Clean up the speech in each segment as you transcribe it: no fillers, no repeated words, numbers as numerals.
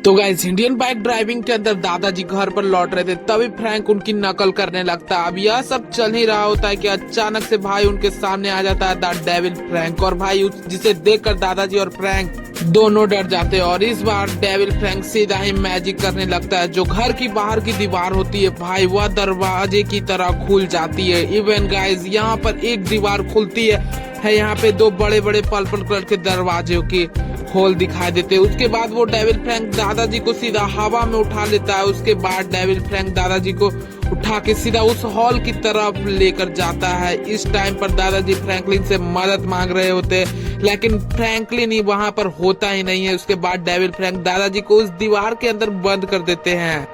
तो guys Indian bike driving के अंदर दादाजी घर पर लौट रहे थे, तभी फ्रैंक उनकी नकल करने लगता है। अब यह सब चल ही रहा होता है कि अचानक से भाई उनके सामने आ जाता है द डेविल फ्रैंक, और भाई जिसे देखकर दादाजी और फ्रैंक दोनों डर जाते हैं। और इस बार डेविल फ्रैंक सीधा ही मैजिक करने लगता है। जो घर की बाहर की दीवार होती है भाई, वह दरवाजे की तरह खुल जाती है। इवन गाइस यहाँ पर एक दीवार खुलती है यहाँ पे दो बड़े बड़े पर्पल कलर के दरवाजे के होल दिखाई देते हैं। उसके बाद वो डेविल फ्रैंक दादाजी को सीधा हवा में उठा लेता है। उसके बाद डेविल फ्रैंक दादाजी को उठा के सीधा उस हॉल की तरफ लेकर जाता है। इस टाइम पर दादाजी फ्रैंकलिन से मदद मांग रहे होते हैं, लेकिन फ्रैंकलिन ही वहां पर होता ही नहीं है। उसके बाद डेविल फ्रैंक दादाजी को उस दीवार के अंदर बंद कर देते हैं।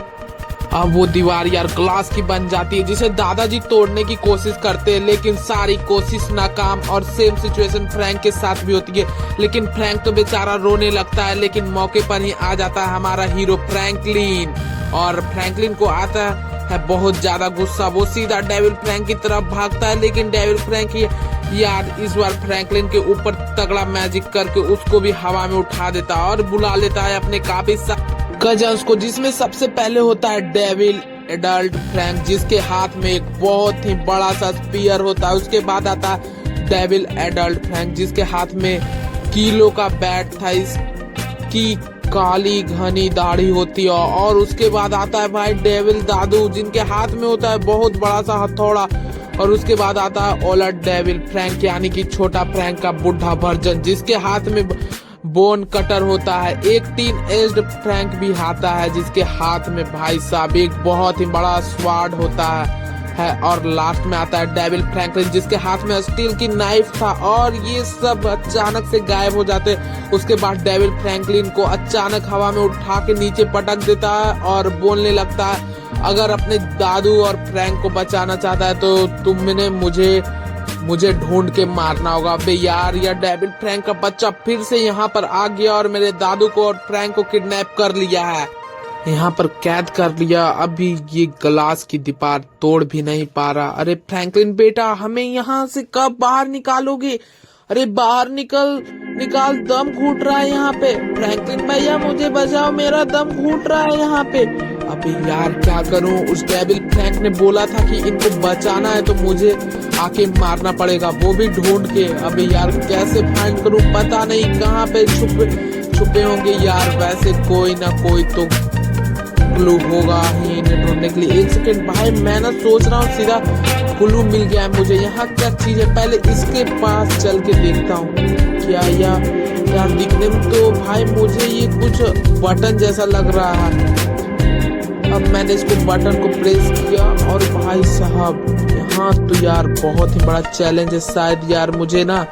अब वो दीवार यार ग्लास की बन जाती है, जिसे दादाजी तोड़ने की कोशिश करते हैं, लेकिन सारी कोशिश नाकाम। और सेम सिचुएशन फ्रैंक के साथ भी होती है, लेकिन फ्रैंक तो बेचारा रोने लगता है। लेकिन मौके पर ही आ जाता है हमारा हीरो फ्रैंकलिन, और फ्रैंकलिन को आता है बहुत ज्यादा गुस्सा। वो सीधा डेविल फ्रैंक की तरफ भागता है, लेकिन डेविल फ्रैंक यार इस बार फ्रैंकलिन के ऊपर तगड़ा मैजिक करके उसको भी हवा में उठा देता है और बुला लेता है अपने काफी कजन्स को, जिसमें सबसे पहले होता है डेविल एडल्ट फ्रैंक, जिसके हाथ में एक बहुत ही बड़ा सा स्पीयर होता है। उसके बाद आता है डेविल एडल्ट फ्रैंक, जिसके हाथ में कीलो का बैट था, इसकी काली घनी दाढ़ी होती है। और उसके बाद आता है भाई डेविल दादू, जिनके हाथ में होता है बहुत बड़ा सा हथौड़ा। और उसके बाद आता है ओल्ड डेविल फ्रैंक, यानी कि छोटा फ्रैंक का बुढ़ा वर्जन, जिसके हाथ में बोन कटर होता है। एक टीन एज्ड फ्रैंक भी आता है, जिसके हाथ में भाई साहब एक बहुत ही बड़ा स्वाड होता है। और लास्ट में आता है डेविल फ्रैंकलिन, जिसके हाथ में स्टील की नाइफ था। और ये सब अचानक से गायब हो जाते। उसके बाद डेविल फ्रैंकलिन को अचानक हवा में उठा के नीचे पटक देता है और बोलने लगता है, अगर अपने दादू और फ्रैंक को बचाना चाहता है तो तुमने मुझे ढूंढ के मारना होगा। अबे यार यह डेविल फ्रैंक का बच्चा फिर से यहाँ पर आ गया और मेरे दादू को और फ्रैंक को किडनैप कर लिया है, यहाँ पर कैद कर लिया। अभी ये ग्लास की दीवार तोड़ भी नहीं पा रहा। अरे फ्रैंकलिन बेटा, हमें यहाँ से कब बाहर निकालोगे? अरे बाहर निकाल, दम घुट रहा है यहाँ पे। फ्रैंकलिन भैया मुझे बचाओ, मेरा दम घुट रहा है यहाँ पे। अबे यार क्या करूं? उस डेविल फ्रैंक ने बोला था कि इनको बचाना है तो मुझे आके मारना पड़ेगा, वो भी ढूंढ के। अबे यार कैसे फाइंड करूं? पता नहीं कहाँ पे छुपे होंगे यार। वैसे कोई ना कोई तो क्लू होगा ही इन्हें ढूंढने के लिए। एक सेकंड भाई, मैं ना सोच रहा हूँ सीधा क्लू मिल गया है मुझे। यहाँ क्या चीज है, पहले इसके पास चल के देखता हूँ। क्या यार दिखने में तो भाई मुझे ये कुछ बटन जैसा लग रहा है। अब मैंने इसको बटन को प्रेस किया और भाई साहब यहाँ तो यार बहुत ही बड़ा चैलेंज है शायद यार मुझे ना।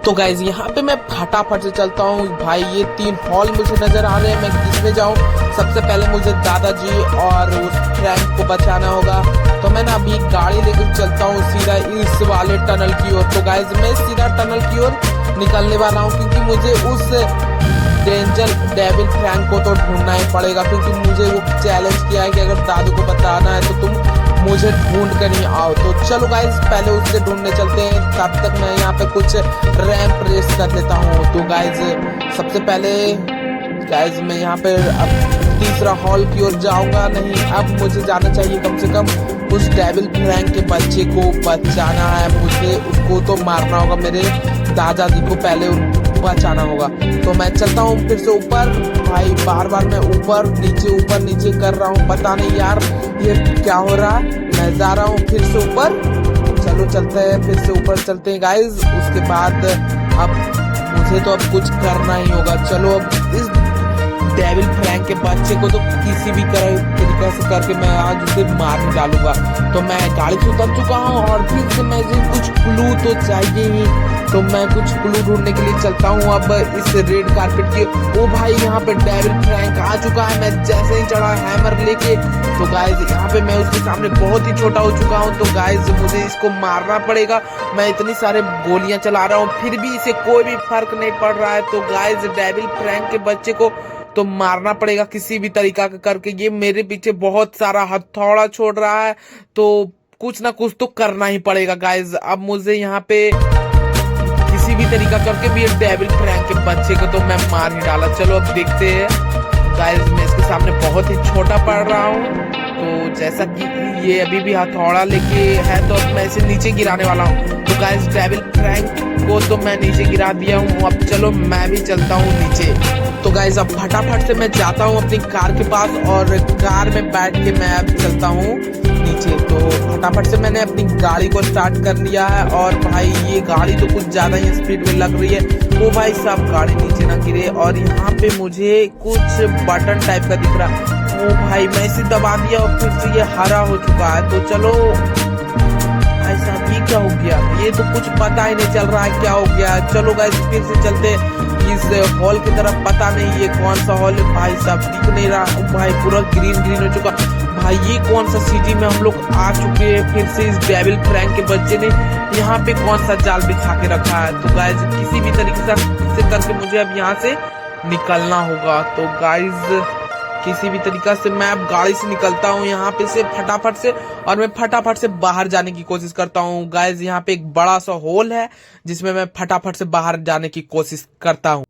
तो गाइज यहाँ पे मैं फटाफट से चलता हूँ भाई। ये 3 हॉल मुझे नजर आ रहे हैं, मैं किसमें जाऊँ? सबसे पहले मुझे दादाजी और उस फ्रैंक को बचाना होगा, तो मैं ना अभी गाड़ी लेकर चलता हूँ सीधा इस वाले टनल की ओर। तो गाइज मैं सीधा टनल की ओर निकलने वाला हूँ, क्योंकि मुझे उस डेंजर डेविल फ्रैंक को तो ढूंढना ही पड़ेगा, क्योंकि मुझे वो चैलेंज किया है कि अगर दादू को बताना है तो तुम मुझे ढूंढ कर ही आओ। तो चलो गाइज पहले उससे ढूंढने चलते हैं, तब तक मैं यहाँ पे कुछ रैंप रेस कर लेता हूँ। तो गाइज सबसे पहले गाइज मैं यहाँ पे अब तीसरा हॉल की ओर जाऊंगा। नहीं, अब मुझे जाना चाहिए कम से कम उस डेविल फ्रैंक के बच्चे को बचाना है। मुझे उसको तो मारना होगा, मेरे दादाजी को पहले बचाना होगा। तो मैं चलता हूँ फिर से ऊपर। भाई बार मैं ऊपर नीचे कर रहा हूँ, पता नहीं यार ये क्या हो रहा है। मैं जा रहा हूँ फिर से ऊपर। चलो चलते हैं, फिर से ऊपर चलते हैं गाइज। उसके बाद अब मुझे तो अब कुछ करना ही होगा। चलो अब इस डेविल फ्रैंक के बच्चे को तो किसी भी तरीके से करके मैं आज उसे मार डालूंगा। तो मैं गाड़ी से उतर चुका हूँ और फिर से मुझे कुछ क्लू तो चाहिए ही, तो मैं कुछ क्लू ढूंढने के लिए चलता हूँ अब इस रेड कारपेट के। ओ भाई यहाँ पे डेविल फ्रैंक आ चुका है। मैं जैसे ही चढ़ा हैमर लेके, तो गाइज यहाँ पे मैं उसके सामने बहुत ही छोटा हो चुका हूँ। तो गाइज मुझे इसको मारना पड़ेगा। मैं इतनी सारे गोलियां चला रहा हूँ, फिर भी इसे कोई भी फर्क नहीं पड़ रहा है। तो गाइज डेविल फ्रैंक के बच्चे को तो मारना पड़ेगा किसी भी तरीका करके। ये मेरे पीछे बहुत सारा हथौड़ा छोड़ रहा है, तो कुछ ना कुछ तो करना ही पड़ेगा गाइज। अब मुझे यहाँ पे किसी भी तरीका करके भी डेविल फ्रैंक के बच्चे को तो मैं मार ही डाला। चलो अब देखते हैं गाइस मैं इसके सामने बहुत ही छोटा पड़ रहा हूँ। तो जैसा कि ये अभी भी हथौड़ा लेके है तो अब मैं इसे नीचे गिराने वाला हूँ। तो गाइस डेविल फ्रैंक को तो मैं नीचे गिरा दिया हूँ। अब चलो मैं भी चलता हूँ नीचे। तो गाइस अब फटाफट से मैं जाता हूँ अपनी कार के पास और कार में बैठ के मैं अब चलता हूँ नीचे। तो फटाफट से मैंने अपनी गाड़ी को स्टार्ट कर लिया है और भाई ये गाड़ी तो कुछ ज्यादा ही स्पीड में लग रही है। वो भाई साहब गाड़ी नीचे ना गिरे। और यहाँ पे मुझे कुछ बटन टाइप का दिख रहा। ओ भाई मैं इसे दबा दिया और फिर से ये हरा हो चुका है। तो चलो भाई साहब ये क्या हो गया, ये तो कुछ पता ही नहीं चल रहा है क्या हो गया। चलो गाइस फिर से चलते इस हॉल की तरफ। पता नहीं ये कौन सा हॉल है भाई साहब, दिख नहीं रहा। भाई पूरा ग्रीन ग्रीन हो चुका। भाई ये कौन सा सिटी में हम लोग आ चुके हैं। फिर से इस डेविल फ्रैंक के बच्चे ने यहाँ पे कौन सा जाल बिछा के रखा है। तो गाइस किसी भी तरीके से करके मुझे अब यहाँ से निकलना होगा। तो गाइस किसी भी तरीका से मैं अब गाड़ी से निकलता हूँ यहाँ पे से फटाफट से, और मैं फटाफट से बाहर जाने की कोशिश करता हूँ। गाइस यहाँ पे एक बड़ा सा होल है जिसमें मैं फटाफट से बाहर जाने की कोशिश करता हूँ।